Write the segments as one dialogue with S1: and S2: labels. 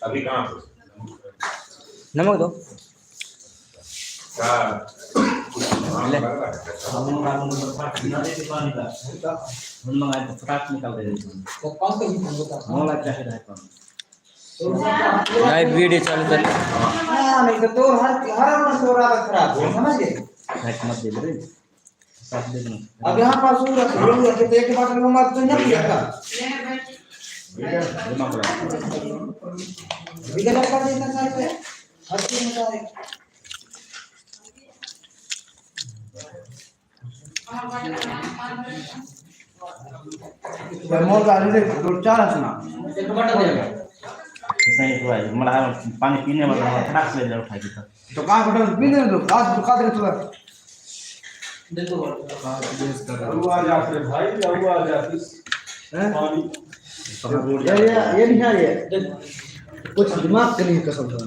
S1: अभी कहाँ
S2: नमक दो फटाक निकाल लाइव वीडियो चालू कर
S3: नहीं तो हर खराब है समझ गए।
S2: मत दे रे
S3: अब यहाँ पास वो रखे तो एक बार में मत तो नहीं पिएगा बिगड़ कर देना चाहिए हर चीज में सारे मोर गाड़ी से दो चार हसना
S2: सही हुआ है मला पानी पीने वाला फटाक से ले उठा के
S3: तो कहां बैठो पीने दो आज दुका दे तो
S4: देखो
S1: हुआ जाते भाई हुआ जाते पानी
S3: ये नहीं है ये कुछ दिमाग के लिए कसम से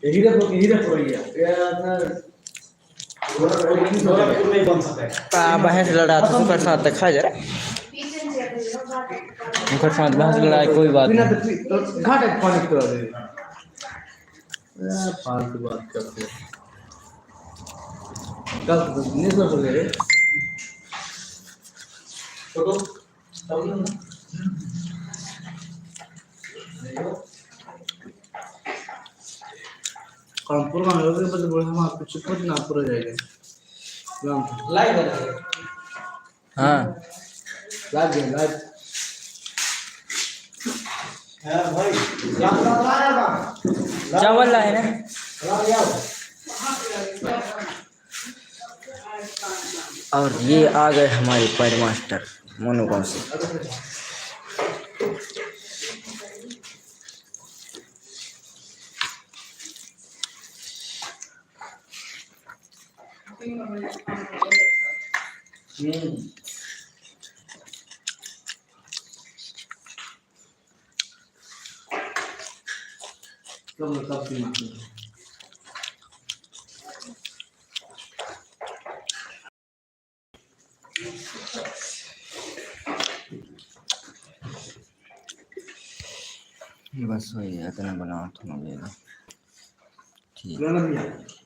S3: हीरे को ये अपना
S1: नहीं बन सकता
S2: बहस लड़ा तो सुकर साथ खा जरा मुखर साथ बहस लड़ाई कोई बात
S3: बिना
S2: नहीं
S3: तो घाटे पानी करा दे फालतू बात करते हैं कल नहीं कर सकते रे
S4: छोटो तब ना
S3: कानपुर का लोग बस बोल हम आपको कुछ ना पूरा जाएगा
S4: लाइव है
S2: हां
S3: लाइव
S4: है भाई
S2: चावल लाए ना और ये आ गए हमारे पैर मास्टर मोनू गांव से
S3: कब की
S2: बस वही इतना बना तो ना लेगा ठीक
S3: है